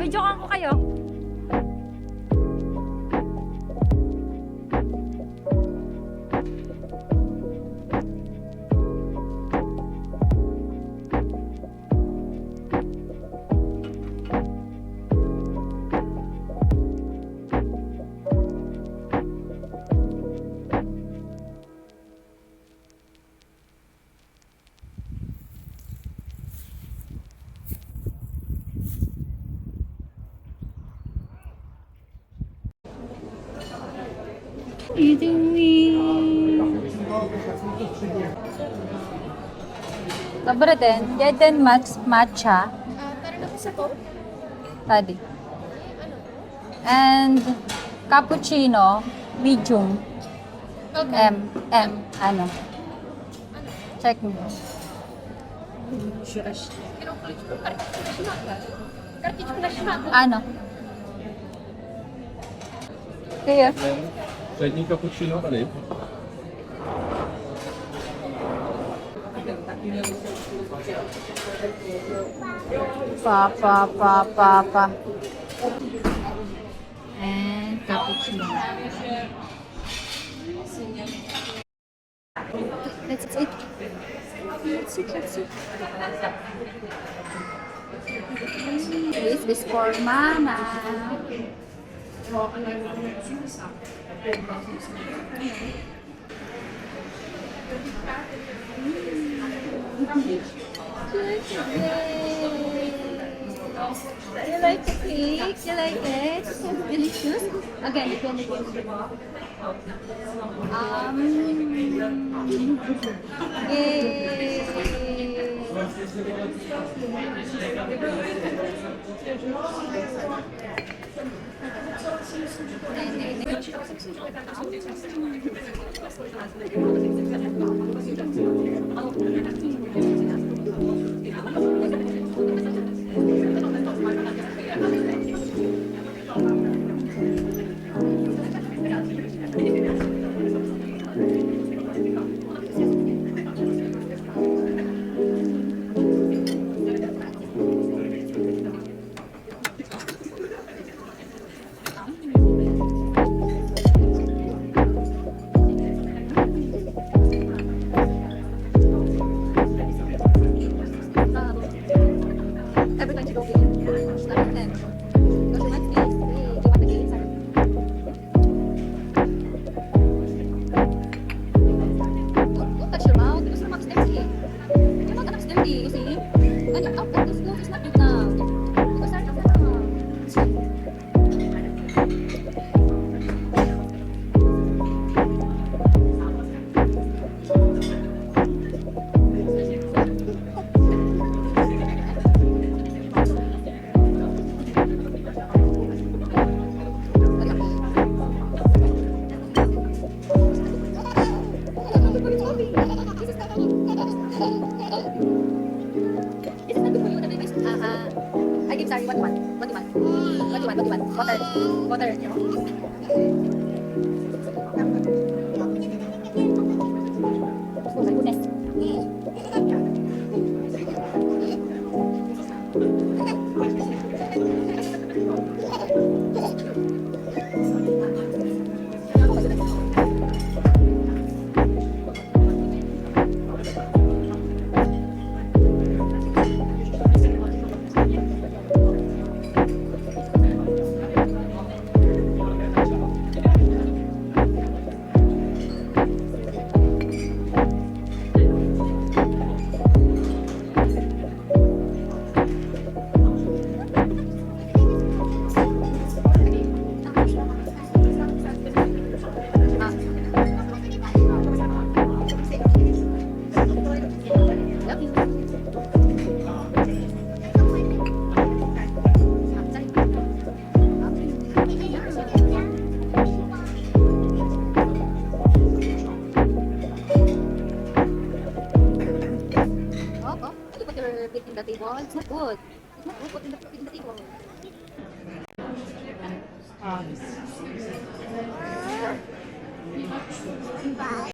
Videokan ko kayo. Eating me. Dobra din. Jeden matcha. Tara na po sa to. Tadi. And cappuccino, medium. Okay. M. Ano? Check mo. Ano? Kaya? Pwede cappuccino pa rin. Pa. And cappuccino. That's it. That's it. This is for Mama. You like the cake? You like it? It's delicious. Again. Every time you go in, start with them. Because you want this, you want the cake, sorry. Don't touch your mouth, because your mouth is dirty. Your mouth is dirty, you see? When you out of this clothes, it's not good now. Because start off now. I give sorry, what you want? What you want? What you want? What you want? Water. Oh my goodness. Love you. Oh, you put your plate in the table. It's not good. It's not good. Put in the table.